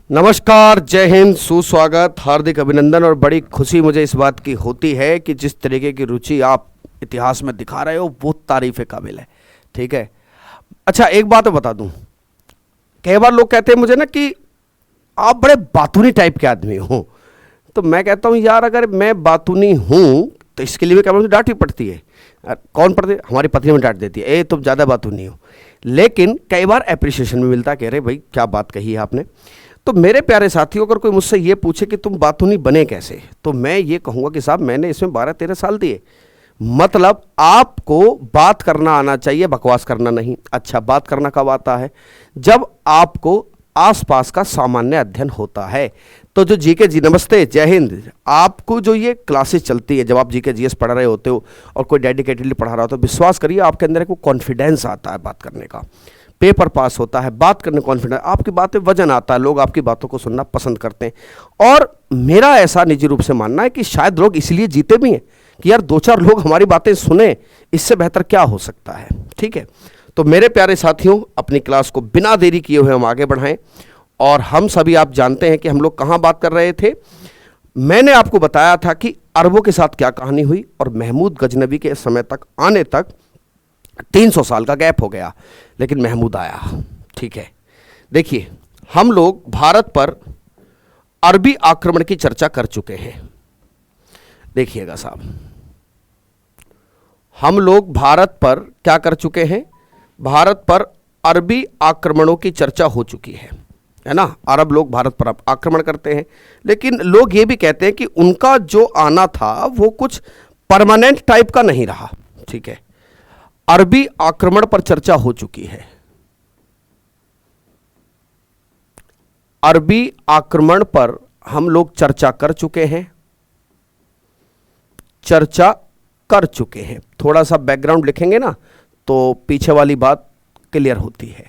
नमस्कार, जय हिंद, सुस्वागत, हार्दिक अभिनंदन। और बड़ी खुशी मुझे इस बात की होती है कि जिस तरीके की रुचि आप इतिहास में दिखा रहे हो वो तारीफ़ काबिल है। ठीक है। अच्छा, एक बात मैं बता दूं, कई बार लोग कहते हैं मुझे ना कि आप बड़े बातूनी टाइप के आदमी हो। तो मैं कहता हूँ यार, अगर मैं बातूनी हूँ तो इसके लिए क्या मुझे डांट भी पड़ती है। कौन पड़ती है? हमारी पत्नी में डांट देती है, ए तुम ज़्यादा बातूनी हो। लेकिन कई बार अप्रिसिएशन भी मिलता है, कह रहे भाई क्या बात कही है आपने। तो मेरे प्यारे साथियों, अगर कोई मुझसे ये पूछे कि तुम बातूनी बने कैसे, तो मैं ये कहूँगा कि साहब मैंने इसमें 12-13 साल दिए। मतलब आपको बात करना आना चाहिए, बकवास करना नहीं। अच्छा, बात करना कब आता है? जब आपको आसपास का सामान्य अध्ययन होता है। तो जो जीके जी, नमस्ते, जय हिंद। आपको जो ये क्लासेस चलती है, जब आप जीके जीएस पढ़ रहे होते हो और कोई डेडिकेटेडली पढ़ा रहा हो, तो विश्वास करिए आपके अंदर एक कॉन्फिडेंस आता है बात करने का, पेपर पास होता है, बात करने कॉन्फिडेंस, आपकी बातें वजन आता है, लोग आपकी बातों को सुनना पसंद करते हैं। और मेरा ऐसा निजी रूप से मानना है कि शायद लोग इसलिए जीते भी हैं कि यार 2-4 लोग हमारी बातें सुने, इससे बेहतर क्या हो सकता है। ठीक है। तो मेरे प्यारे साथियों, अपनी क्लास को बिना देरी किए हुए हम आगे बढ़ाएं। और हम सभी, आप जानते हैं कि हम लोग कहाँ बात कर रहे थे। मैंने आपको बताया था कि अरबों के साथ क्या कहानी हुई, और महमूद गजनबी के समय तक आने तक 300 साल का गैप हो गया, लेकिन महमूद आया। ठीक है। देखिए, हम लोग भारत पर अरबी आक्रमण की चर्चा कर चुके हैं। देखिएगा साहब, हम लोग भारत पर क्या कर चुके हैं? भारत पर अरबी आक्रमणों की चर्चा हो चुकी है ना। अरब लोग भारत पर आक्रमण करते हैं, लेकिन लोग ये भी कहते हैं कि उनका जो आना था वो कुछ परमानेंट टाइप का नहीं रहा। ठीक है। अरबी आक्रमण पर चर्चा हो चुकी है। अरबी आक्रमण पर हम लोग चर्चा कर चुके हैं, थोड़ा सा बैकग्राउंड लिखेंगे ना तो पीछे वाली बात क्लियर होती है।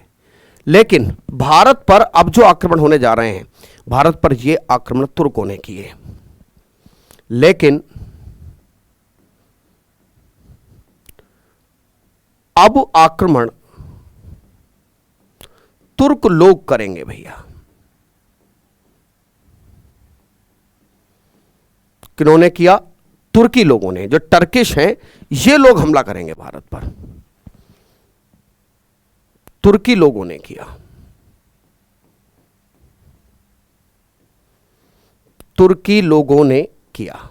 लेकिन भारत पर अब जो आक्रमण होने जा रहे हैं, भारत पर ये आक्रमण तुर्कों ने किए। लेकिन अब आक्रमण तुर्क लोग करेंगे भैया। किन्होंने किया? तुर्की लोगों ने, जो टर्किश हैं, ये लोग हमला करेंगे भारत पर। तुर्की लोगों ने किया। तुर्की लोगों ने किया।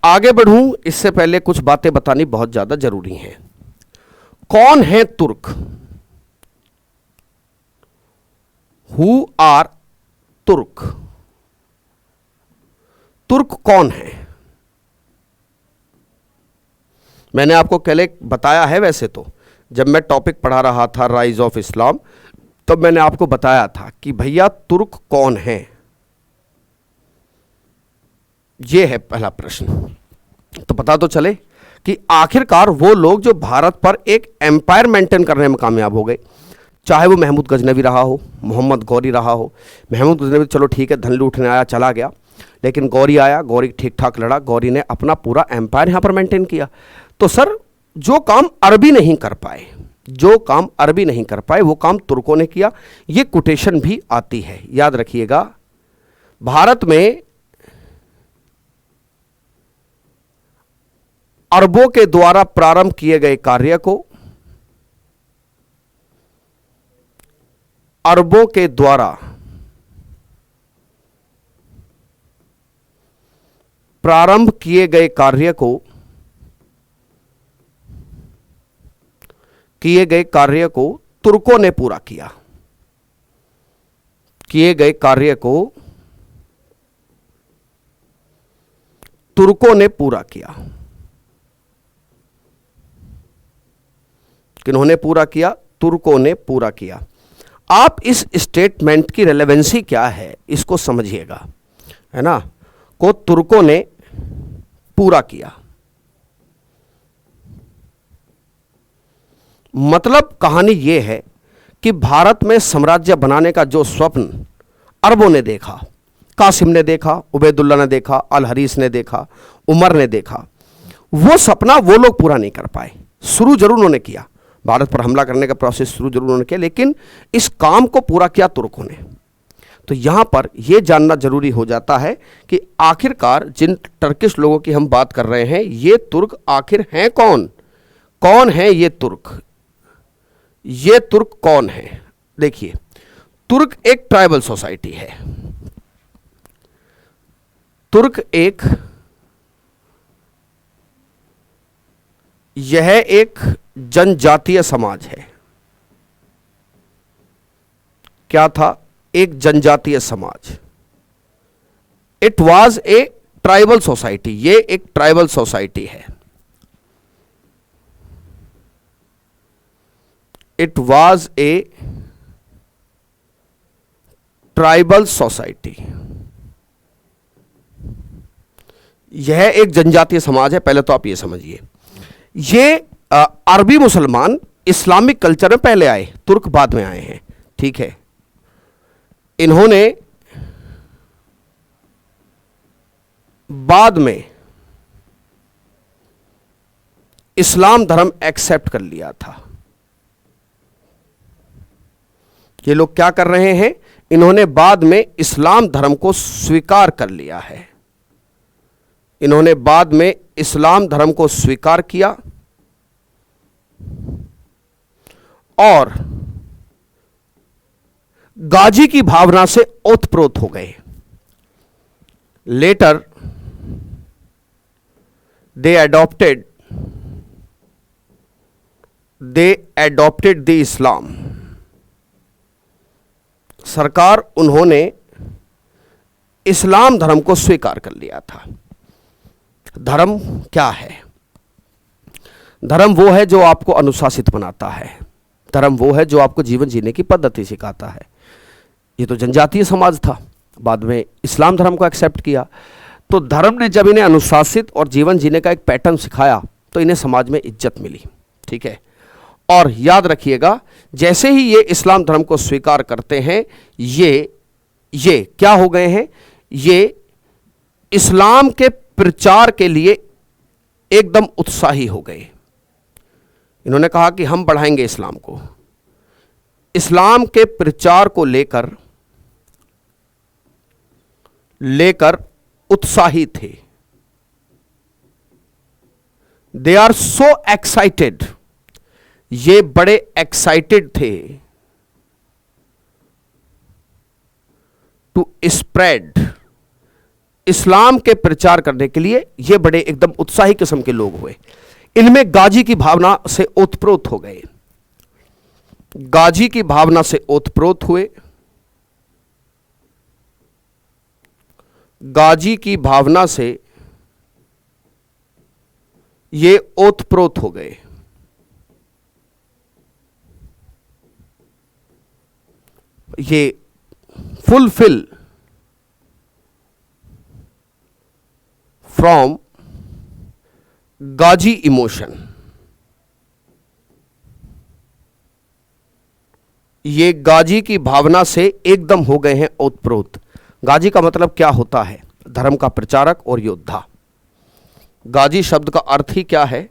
आगे बढ़ूं इससे पहले कुछ बातें बतानी बहुत ज्यादा जरूरी हैं। कौन है तुर्क? हु आर तुर्क? तुर्क कौन है? मैंने आपको पहले बताया है। वैसे तो जब मैं टॉपिक पढ़ा रहा था राइज ऑफ इस्लाम, तो मैंने आपको बताया था कि भैया तुर्क कौन है। यह है पहला प्रश्न। तो पता तो चले कि आखिरकार वो लोग जो भारत पर एक एम्पायर मेंटेन करने में कामयाब हो गए, चाहे वो महमूद गजनवी रहा हो, मोहम्मद गौरी रहा हो। महमूद गजनवी चलो ठीक है, धन लूटने आया, चला गया, लेकिन गौरी आया, गौरी ठीक ठाक लड़ा, गौरी ने अपना पूरा एम्पायर यहां पर मेंटेन किया। तो सर, जो काम अरबी नहीं कर पाए, वो काम तुर्कों ने किया। ये कोटेशन भी आती है, याद रखिएगा। भारत में अरबों के द्वारा प्रारंभ किए गए कार्य को, अरबों के द्वारा प्रारंभ किए गए कार्य को तुर्कों ने पूरा किया। किए गए कार्य को तुर्कों ने पूरा किया। किन्होंने पूरा किया? तुर्कों ने पूरा किया। आप इस स्टेटमेंट की रेलेवेंसी क्या है इसको समझिएगा, है ना। को तुर्कों ने पूरा किया, मतलब कहानी यह है कि भारत में साम्राज्य बनाने का जो स्वप्न अरबों ने देखा, कासिम ने देखा, उबैदुल्ला ने देखा, अल हरीस ने देखा, उमर ने देखा, वो सपना वो लोग पूरा नहीं कर पाए। शुरू जरूर उन्होंने किया, भारत पर हमला करने का प्रोसेस शुरू जरूर उन्होंने किया, लेकिन इस काम को पूरा किया तुर्कों ने। तो यहाँ पर यह जानना जरूरी हो जाता है कि आखिरकार जिन टर्किश लोगों की हम बात कर रहे हैं, ये तुर्क आखिर हैं कौन? कौन है ये तुर्क? ये तुर्क कौन है? देखिए, तुर्क एक ट्राइबल सोसाइटी है। तुर्क यह एक जनजातीय समाज है। क्या था? एक जनजातीय समाज। It was a tribal society. ये एक ट्राइबल सोसाइटी है। It was a tribal society. यह एक जनजातीय समाज है। पहले तो आप ये समझिए, ये अरबी मुसलमान इस्लामिक कल्चर में पहले आए, तुर्क बाद में आए हैं। ठीक है, इन्होंने बाद में इस्लाम धर्म एक्सेप्ट कर लिया था। ये लोग क्या कर रहे हैं? इन्होंने बाद में इस्लाम धर्म को स्वीकार कर लिया है। इन्होंने बाद में इस्लाम धर्म को स्वीकार किया और गाजी की भावना से ओतप्रोत हो गए। लेटर दे एडॉप्टेड द इस्लाम। सरकार उन्होंने इस्लाम धर्म को स्वीकार कर लिया था। धर्म क्या है? धर्म वो है जो आपको अनुशासित बनाता है। धर्म वो है जो आपको जीवन जीने की पद्धति सिखाता है। ये तो जनजातीय समाज था, बाद में इस्लाम धर्म को एक्सेप्ट किया। तो धर्म ने जब इन्हें अनुशासित और जीवन जीने का एक पैटर्न सिखाया तो इन्हें समाज में इज्जत मिली। ठीक है, और याद रखिएगा, जैसे ही ये इस्लाम धर्म को स्वीकार करते हैं, ये क्या हो गए हैं? ये इस्लाम के प्रचार के लिए एकदम उत्साही हो गए। इन्होंने कहा कि हम बढ़ाएंगे इस्लाम को। इस्लाम के प्रचार को लेकर उत्साही थे। They are so excited. ये बड़े एक्साइटेड थे टू स्प्रेड। इस्लाम के प्रचार करने के लिए ये बड़े एकदम उत्साही किस्म के लोग हुए। इनमें गाजी की भावना से ओतप्रोत हो गए। गाजी की भावना से ओतप्रोत हुए। गाजी की भावना से ये ओतप्रोत हो गए। ये फुलफिल फ्रॉम गाजी इमोशन। ये गाजी की भावना से एकदम हो गए हैं ओतप्रोत। गाजी का मतलब क्या होता है? धर्म का प्रचारक और योद्धा। गाजी शब्द का अर्थ ही क्या है?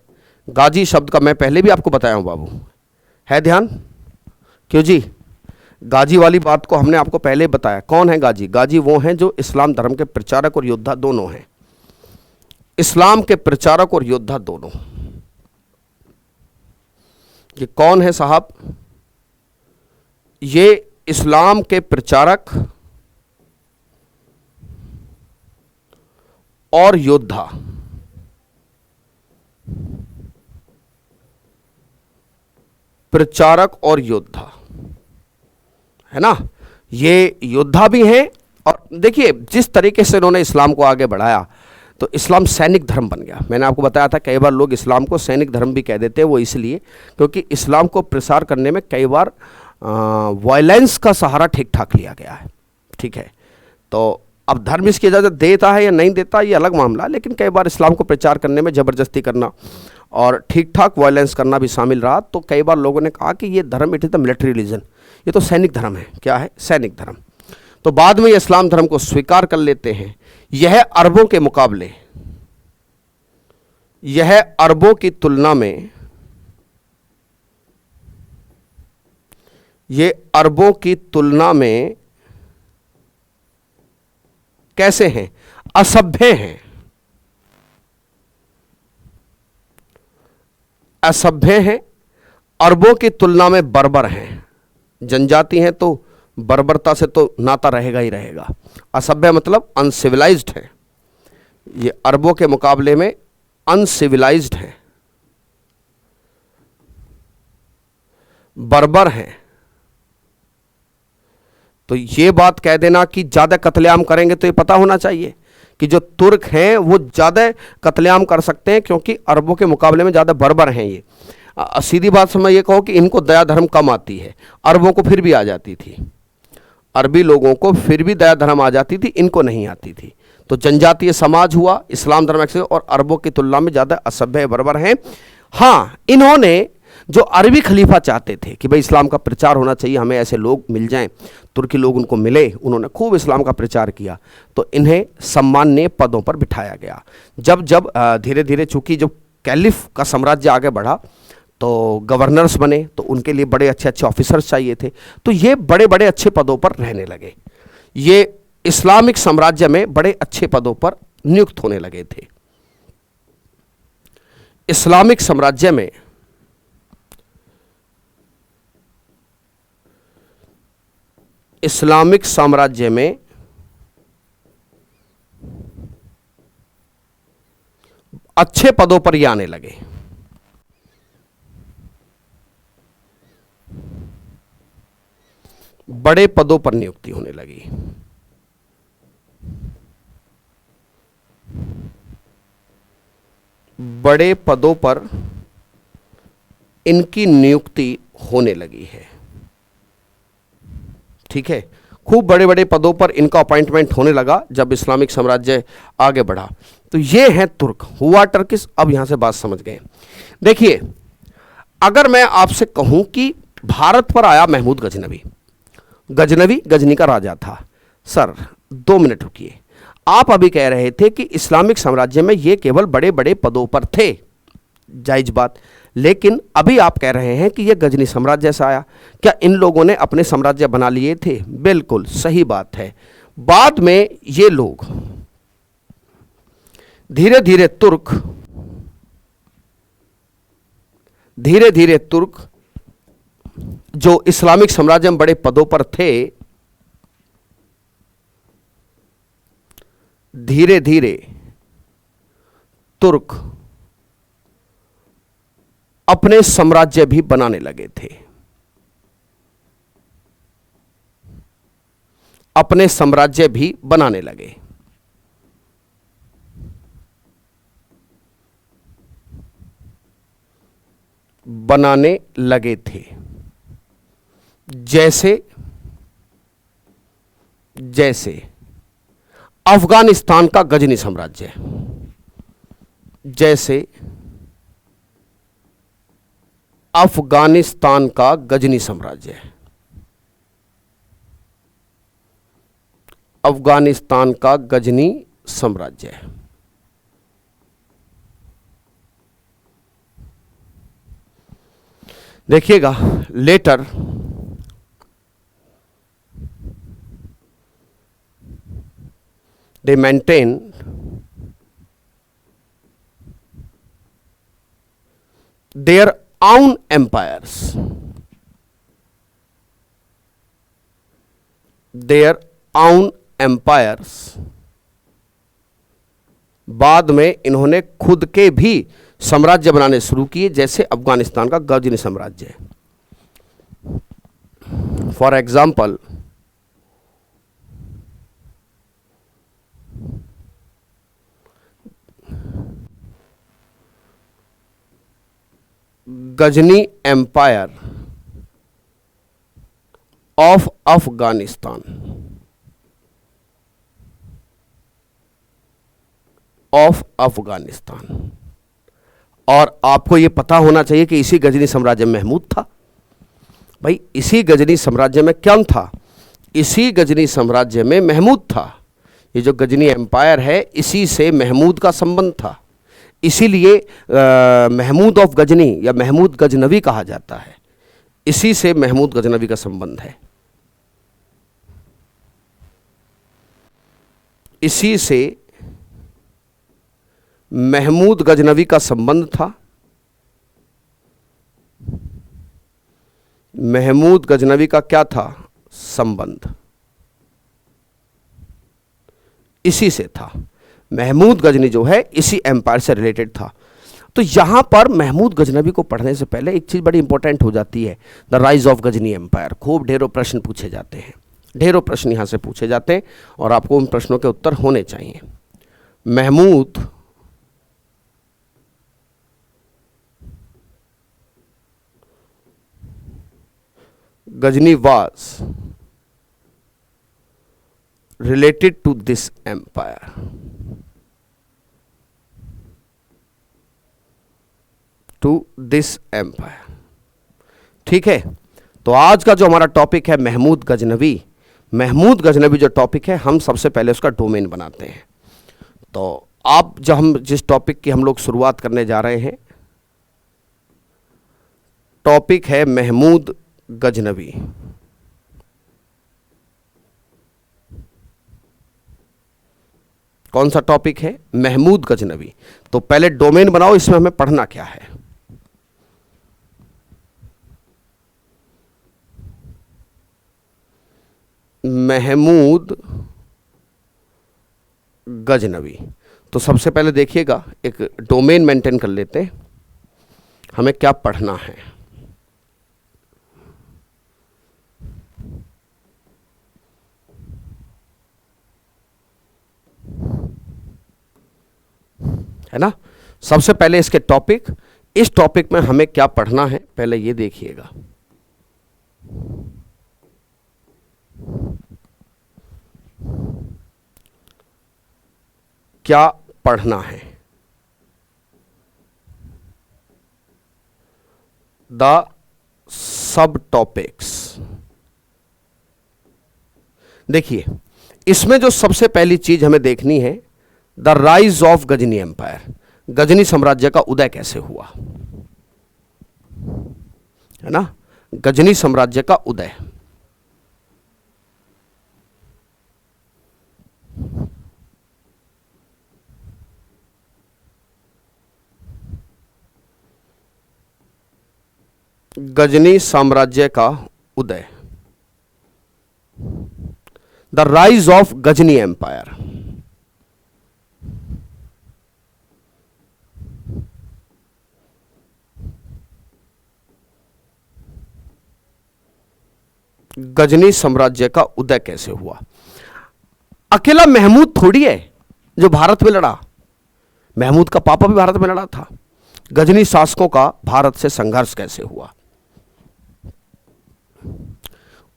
गाजी शब्द का मैं पहले भी आपको बताया हूं बाबू, है ध्यान? क्यों जी? गाजी वाली बात को हमने आपको पहले बताया। कौन है गाजी? गाजी वो हैं जो इस्लाम धर्म के प्रचारक और योद्धा दोनों हैं। इस्लाम के प्रचारक और योद्धा दोनों। ये कौन है साहब? ये इस्लाम के प्रचारक और योद्धा। प्रचारक और योद्धा, है ना? ये योद्धा भी हैं। और देखिए, जिस तरीके से इन्होंने इस्लाम को आगे बढ़ाया तो इस्लाम सैनिक धर्म बन गया। मैंने आपको बताया था कई बार लोग इस्लाम को सैनिक धर्म भी कह देते हैं। वो इसलिए क्योंकि इस्लाम को प्रसार करने में कई बार वायलेंस का सहारा ठीक ठाक लिया गया है। ठीक है, तो अब धर्म इसकी इजाज़त देता है या नहीं देता ये अलग मामला, लेकिन कई बार इस्लाम को प्रचार करने में ज़बरदस्ती करना और ठीक ठाक वायलेंस करना भी शामिल रहा। तो कई बार लोगों ने कहा कि ये धर्म it is the military religion, ये तो सैनिक धर्म है। क्या है? सैनिक धर्म। तो बाद में ये इस्लाम धर्म को स्वीकार कर लेते हैं। यह अरबों के मुकाबले, यह अरबों की तुलना में ये अरबों की तुलना में कैसे हैं? असभ्य हैं। असभ्य हैं, अरबों की तुलना में बर्बर हैं। जनजाति हैं तो बर्बरता से तो नाता रहेगा ही रहेगा। असभ्य मतलब अनसिविलाइज्ड है। ये अरबों के मुकाबले में अनसिविलाइज्ड है, बर्बर हैं। तो ये बात कह देना कि ज़्यादा कत्लेआम करेंगे, तो ये पता होना चाहिए कि जो तुर्क हैं वो ज़्यादा कत्लेआम कर सकते हैं क्योंकि अरबों के मुकाबले में ज़्यादा बर्बर हैं ये। सीधी बात समझ ये कहो कि इनको दया धर्म कम आती है, अरबों को फिर भी आ जाती थी। अरबी लोगों को फिर भी दया धर्म आ जाती थी, इनको नहीं आती थी। तो जनजातीय समाज हुआ, इस्लाम धर्म से, और अरबों की तुलना में ज़्यादा असभ्य बर्बर हैं। हाँ, इन्होंने जो अरबी खलीफा चाहते थे कि भाई इस्लाम का प्रचार होना चाहिए, हमें ऐसे लोग मिल जाएं, तुर्की लोग उनको मिले, उन्होंने खूब इस्लाम का प्रचार किया, तो इन्हें सम्माननीय पदों पर बिठाया गया। जब जब धीरे धीरे चूंकि जब कैलिफ का साम्राज्य आगे बढ़ा तो गवर्नर्स बने, तो उनके लिए बड़े अच्छे अच्छे ऑफिसर्स चाहिए थे, तो ये बड़े बड़े अच्छे पदों पर रहने लगे। ये इस्लामिक साम्राज्य में बड़े अच्छे पदों पर नियुक्त होने लगे थे। इस्लामिक साम्राज्य में अच्छे पदों पर ये आने लगे। बड़े पदों पर नियुक्ति होने लगी। बड़े पदों पर इनकी नियुक्ति होने लगी है। ठीक है, खूब बड़े बड़े पदों पर इनका अपॉइंटमेंट होने लगा जब इस्लामिक साम्राज्य आगे बढ़ा। तो ये है तुर्क। हुआ टर्किश। अब यहां से बात समझ गए। देखिए, अगर मैं आपसे कहूं कि भारत पर आया महमूद गजनवी, गजनवी गजनी का राजा था। सर 2 मिनट रुकिए, आप अभी कह रहे थे कि इस्लामिक साम्राज्य में ये केवल बड़े बड़े पदों पर थे, जायज बात, लेकिन अभी आप कह रहे हैं कि ये गजनी साम्राज्य से आया। क्या इन लोगों ने अपने साम्राज्य बना लिए थे? बिल्कुल सही बात है। बाद में ये लोग धीरे धीरे तुर्क जो इस्लामिक साम्राज्य में बड़े पदों पर थे, धीरे धीरे तुर्क अपने साम्राज्य भी बनाने लगे थे। अपने साम्राज्य भी बनाने लगे। बनाने लगे थे। जैसे अफगानिस्तान का गजनी साम्राज्य, जैसे अफगानिस्तान का गजनी साम्राज्य, अफगानिस्तान का गजनी साम्राज्य। देखिएगा, letter they maintain their own empires, बाद में इन्होंने खुद के भी साम्राज्य बनाने शुरू किए, जैसे अफगानिस्तान का गजनी साम्राज्य। For example, Ghazni empire of Afghanistan, और आपको यह पता होना चाहिए कि इसी गजनी साम्राज्य में महमूद था। भाई, इसी गजनी साम्राज्य में क्या था? इसी गजनी साम्राज्य में महमूद था। ये जो गजनी एम्पायर है, इसी से महमूद का संबंध था। इसीलिए महमूद ऑफ गजनी या महमूद गजनवी कहा जाता है। इसी से महमूद गजनवी का संबंध है, इसी से महमूद गजनवी का संबंध था। महमूद गजनवी का क्या था? संबंध इसी से था। महमूद गजनी जो है इसी एम्पायर से रिलेटेड था। तो यहां पर महमूद गजनवी को पढ़ने से पहले एक चीज बड़ी इंपॉर्टेंट हो जाती है, the rise of Ghazni empire. खूब ढेरों प्रश्न पूछे जाते हैं, ढेरों प्रश्न यहां से पूछे जाते हैं और आपको उन प्रश्नों के उत्तर होने चाहिए। Mahmood Ghazni was related to this empire. To this empire. ठीक है, तो आज का जो हमारा टॉपिक है महमूद गजनवी, महमूद गजनवी जो टॉपिक है, हम सबसे पहले उसका डोमेन बनाते हैं। तो आप जब हम जिस टॉपिक की हम लोग शुरुआत करने जा रहे हैं, टॉपिक है महमूद गजनवी। कौन सा टॉपिक है? महमूद गजनवी। तो पहले डोमेन बनाओ, इसमें हमें पढ़ना क्या है। महमूद गजनवी। तो सबसे पहले देखिएगा, एक डोमेन मेंटेन कर लेते हैं, हमें क्या पढ़ना है। है ना? सबसे पहले इसके टॉपिक, इस टॉपिक में हमें क्या पढ़ना है पहले ये देखिएगा। क्या पढ़ना है? The sub topics. देखिए, इसमें जो सबसे पहली चीज हमें देखनी है, the rise of Ghazni empire. Ghazni साम्राज्य का उदय कैसे हुआ, है ना? गजनी साम्राज्य का उदय। गजनी साम्राज्य का उदय, the rise of Ghazni empire. Ghazni साम्राज्य का उदय कैसे हुआ? अकेला महमूद थोड़ी है जो भारत में लड़ा, महमूद का पापा भी भारत में लड़ा था। गजनी शासकों का भारत से संघर्ष कैसे हुआ?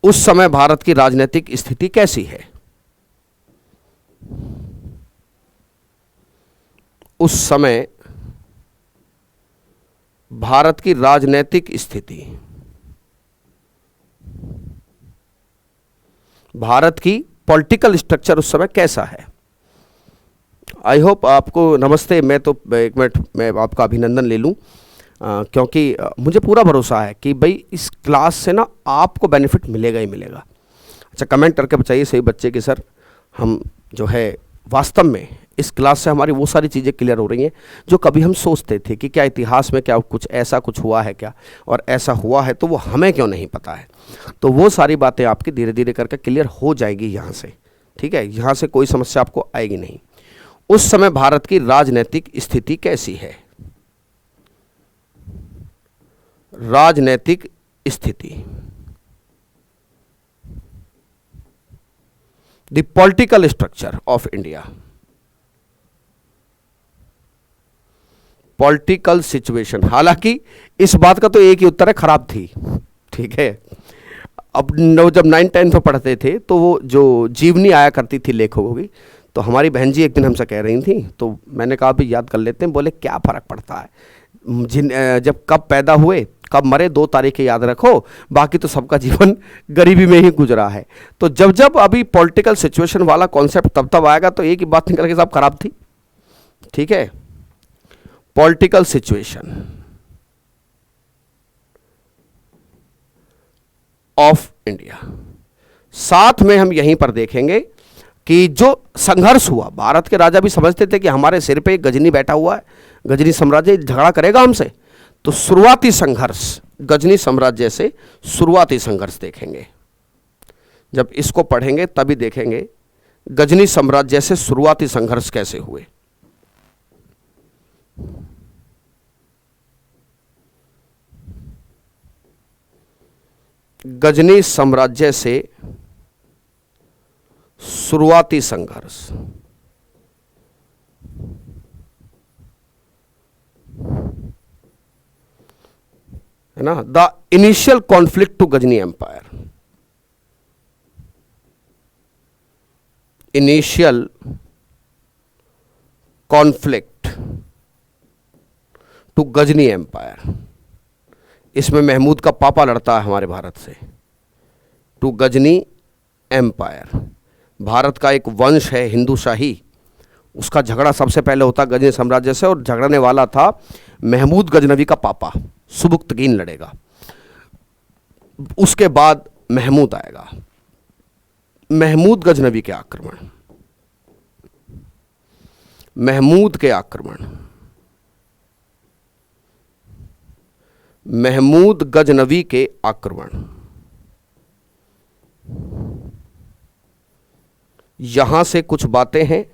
उस समय भारत की राजनीतिक स्थिति कैसी है? उस समय भारत की राजनीतिक स्थिति, भारत की पॉलिटिकल स्ट्रक्चर उस समय कैसा है? आई होप आपको, नमस्ते, मैं तो एक मिनट मैं आपका अभिनंदन ले लूं, क्योंकि मुझे पूरा भरोसा है कि भाई इस क्लास से ना आपको बेनिफिट मिलेगा ही मिलेगा। अच्छा, कमेंट करके बताइए सही बच्चे कि सर हम जो है वास्तव में इस क्लास से हमारी वो सारी चीज़ें क्लियर हो रही हैं जो कभी हम सोचते थे कि क्या इतिहास में क्या कुछ ऐसा कुछ हुआ है क्या, और ऐसा हुआ है तो वो हमें क्यों नहीं पता है। तो वो सारी बातें आपकी धीरे धीरे करके क्लियर हो जाएगी यहाँ से, ठीक है? यहाँ से कोई समस्या आपको आएगी नहीं। उस समय भारत की राजनीतिक स्थिति कैसी है? राजनीतिक स्थिति, the political structure of India, political situation. हालांकि इस बात का तो एक ही उत्तर है, खराब थी, ठीक है? अब जब 9-10 में पढ़ते थे तो वो जो जीवनी आया करती थी लेखकों की, तो हमारी बहन जी एक दिन हमसे कह रही थी, तो मैंने कहा भी याद कर लेते हैं। बोले क्या फ़र्क पड़ता है, जब कब पैदा हुए कब मरे 2 तारीखें याद रखो, बाकी तो सबका जीवन गरीबी में ही गुजरा है। तो जब जब अभी पॉलिटिकल सिचुएशन वाला कॉन्सेप्ट तब तब आएगा तो एक ही बात निकल के साहब खराब थी, ठीक है? Political situation, of India. साथ में हम यहीं पर देखेंगे कि जो संघर्ष हुआ, भारत के राजा भी समझते थे कि हमारे सिर पे एक गजनी बैठा हुआ है, गजनी साम्राज्य झगड़ा करेगा हमसे, तो शुरुआती संघर्ष गजनी साम्राज्य से शुरुआती संघर्ष देखेंगे। जब इसको पढ़ेंगे तभी देखेंगे गजनी साम्राज्य से शुरुआती संघर्ष कैसे हुए। गजनी साम्राज्य से शुरुआती संघर्ष, है ना, the initial conflict to Ghazni empire. Initial conflict to Ghazni empire, इसमें महमूद का पापा लड़ता है हमारे भारत से। टू गजनी एम्पायर, भारत का एक वंश है हिंदू शाही, उसका झगड़ा सबसे पहले होता गजनी साम्राज्य से, और झगड़ने वाला था महमूद गजनवी का पापा, सुबुक्तगीन लड़ेगा। उसके बाद महमूद आएगा। महमूद गजनवी के आक्रमण, महमूद के आक्रमण, महमूद गजनवी के आक्रमण, यहां से कुछ बातें हैं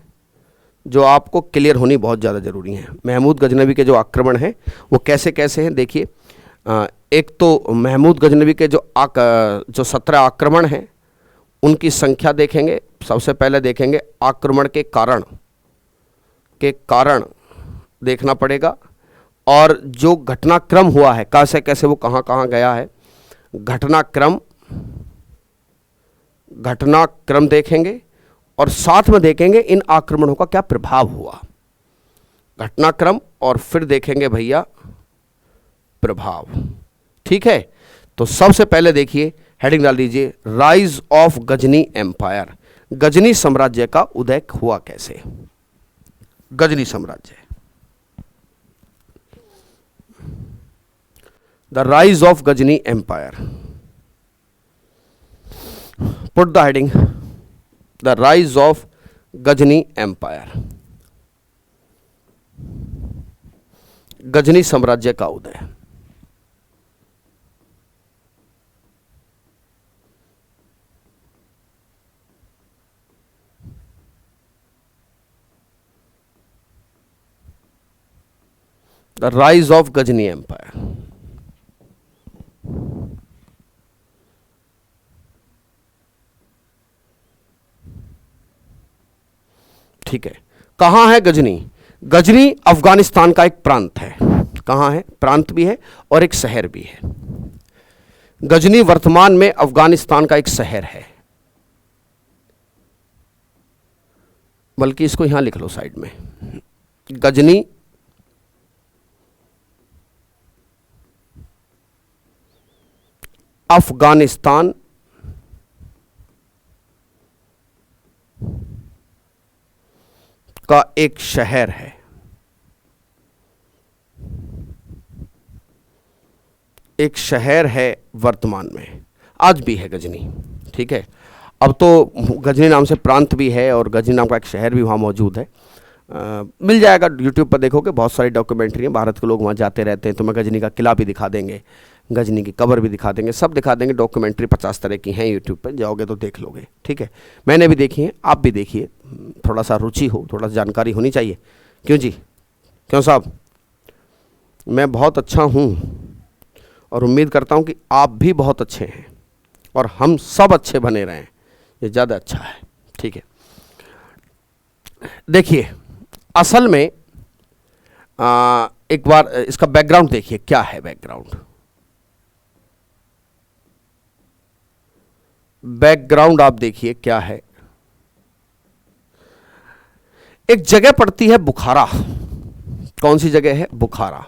जो आपको क्लियर होनी बहुत ज़्यादा ज़रूरी है। महमूद गजनवी के जो आक्रमण हैं वो कैसे कैसे हैं देखिए। एक तो महमूद गजनवी के जो 17 आक्रमण हैं उनकी संख्या देखेंगे। सबसे पहले देखेंगे आक्रमण के कारण देखना पड़ेगा, और जो घटनाक्रम हुआ है कैसे कैसे वो कहाँ कहाँ गया है, घटनाक्रम देखेंगे, और साथ में देखेंगे इन आक्रमणों का क्या प्रभाव हुआ। घटनाक्रम और फिर देखेंगे भैया प्रभाव। ठीक है, तो सबसे पहले देखिए, हेडिंग डाल दीजिए, rise of Ghazni empire. Ghazni साम्राज्य का उदय हुआ कैसे। गजनी साम्राज्य, the rise of Ghazni empire. Put the heading, the rise of Ghazni empire, Ghazni साम्राज्य का उदय। The rise of Ghazni empire. ठीक है, कहां है गजनी। गजनी अफगानिस्तान का एक प्रांत है। कहां है, प्रांत भी है और एक शहर भी है। गजनी वर्तमान में अफगानिस्तान का एक शहर है, बल्कि इसको यहां लिख लो साइड में। गजनी अफगानिस्तान का एक शहर है। एक शहर है वर्तमान में, आज भी है गजनी। ठीक है, अब तो गजनी नाम से प्रांत भी है और गजनी नाम का एक शहर भी वहाँ मौजूद है। मिल जाएगा, यूट्यूब पर देखोगे बहुत सारी डॉक्यूमेंट्री हैं, भारत के लोग वहाँ जाते रहते हैं। तो मैं गजनी का किला भी दिखा देंगे, गजनी की कब्र भी दिखा देंगे, सब दिखा देंगे। डॉक्यूमेंट्री 50 तरह की हैं, यूट्यूब पर जाओगे तो देख लोगे। ठीक है, मैंने भी देखी है, आप भी देखिए। थोड़ा सा रुचि हो, थोड़ा सा जानकारी होनी चाहिए। क्यों जी, क्यों साहब, मैं बहुत अच्छा हूँ और उम्मीद करता हूँ कि आप भी बहुत अच्छे हैं और हम सब अच्छे बने रहें, ये ज़्यादा अच्छा है। ठीक है, देखिए असल में एक बार इसका बैकग्राउंड देखिए, क्या है बैकग्राउंड। बैकग्राउंड आप देखिए क्या है। एक जगह पड़ती है बुखारा। कौन सी जगह है, बुखारा।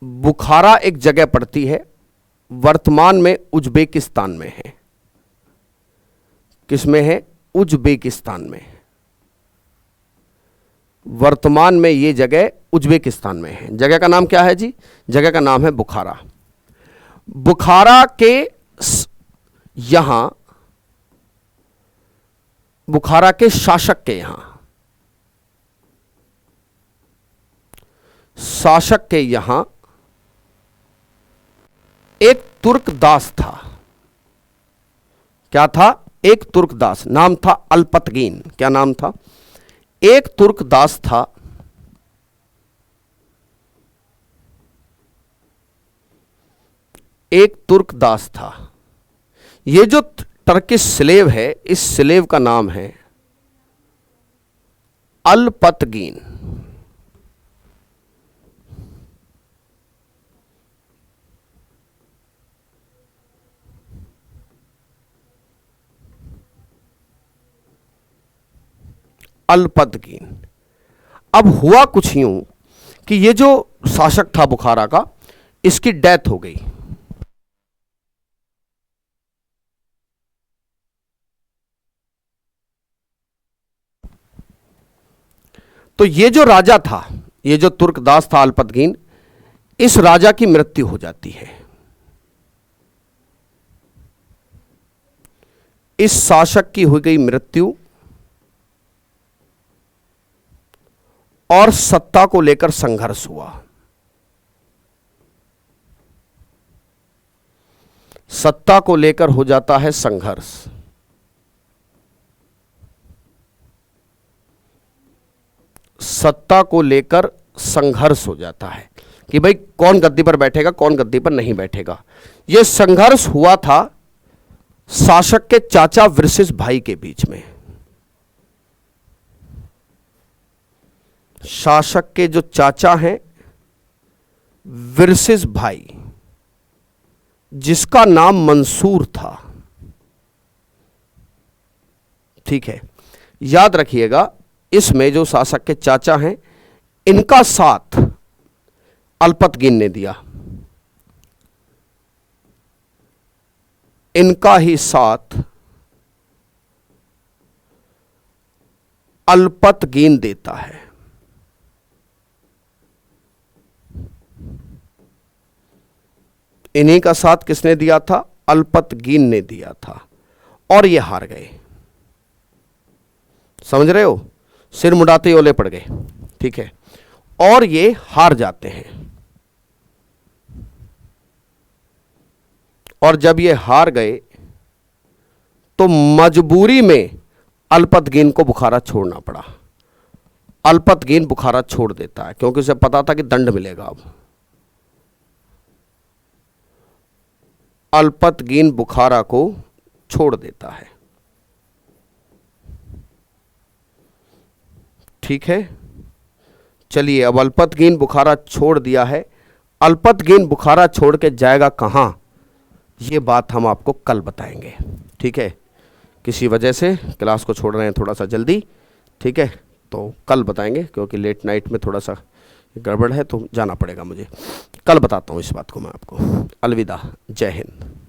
बुखारा एक जगह पड़ती है, वर्तमान में उज्बेकिस्तान में है। किसमें है, उज्बेकिस्तान में। वर्तमान में ये जगह उज्बेकिस्तान में है। जगह का नाम क्या है जी, जगह का नाम है बुखारा। बुखारा के यहां, बुखारा के शासक के यहां, शासक के यहां एक तुर्कदास था। क्या था? एक तुर्कदास। नाम था अल्पतगीन। क्या नाम था? एक तुर्कदास था। एक तुर्कदास था। ये जो टर्किश स्लेव है, इस स्लेव का नाम है अल्पतगीन। अल्पतगीन। अब हुआ कुछ यूं कि ये जो शासक था बुखारा का, इसकी डेथ हो गई। तो ये जो राजा था, ये जो तुर्कदास था अल्पतगीन, इस राजा की मृत्यु हो जाती है। इस शासक की हो गई मृत्यु और सत्ता को लेकर संघर्ष हुआ। सत्ता को लेकर हो जाता है संघर्ष। सत्ता को लेकर संघर्ष हो जाता है कि भाई कौन गद्दी पर बैठेगा, कौन गद्दी पर नहीं बैठेगा। यह संघर्ष हुआ था शासक के चाचा वर्सेस भाई के बीच में। शासक के जो चाचा हैं वर्सेस भाई, जिसका नाम मंसूर था। ठीक है, याद रखिएगा, इसमें जो शासक के चाचा हैं, इनका साथ अल्पतगीन ने दिया। इनका ही साथ अल्पतगीन देता है। इन्हीं का साथ किसने दिया था? अल्पतगीन ने दिया था। और ये हार गए। समझ रहे हो? सिर मुड़ाते ही ओले पड़ गए। ठीक है, और ये हार जाते हैं। और जब ये हार गए तो मजबूरी में अल्पतगीन को बुखारा छोड़ना पड़ा। अल्पतगीन बुखारा छोड़ देता है क्योंकि उसे पता था कि दंड मिलेगा। अब अल्पतगीन बुखारा को छोड़ देता है। ठीक है, चलिए, अब अल्पतगीन बुखारा छोड़ दिया है। अल्पतगीन बुखारा छोड़ के जाएगा कहां, ये बात हम आपको कल बताएंगे। ठीक है, किसी वजह से क्लास को छोड़ रहे हैं थोड़ा सा जल्दी। ठीक है, तो कल बताएंगे क्योंकि लेट नाइट में थोड़ा सा गड़बड़ है तो जाना पड़ेगा मुझे। कल बताता हूँ इस बात को मैं आपको। अलविदा, जय हिंद।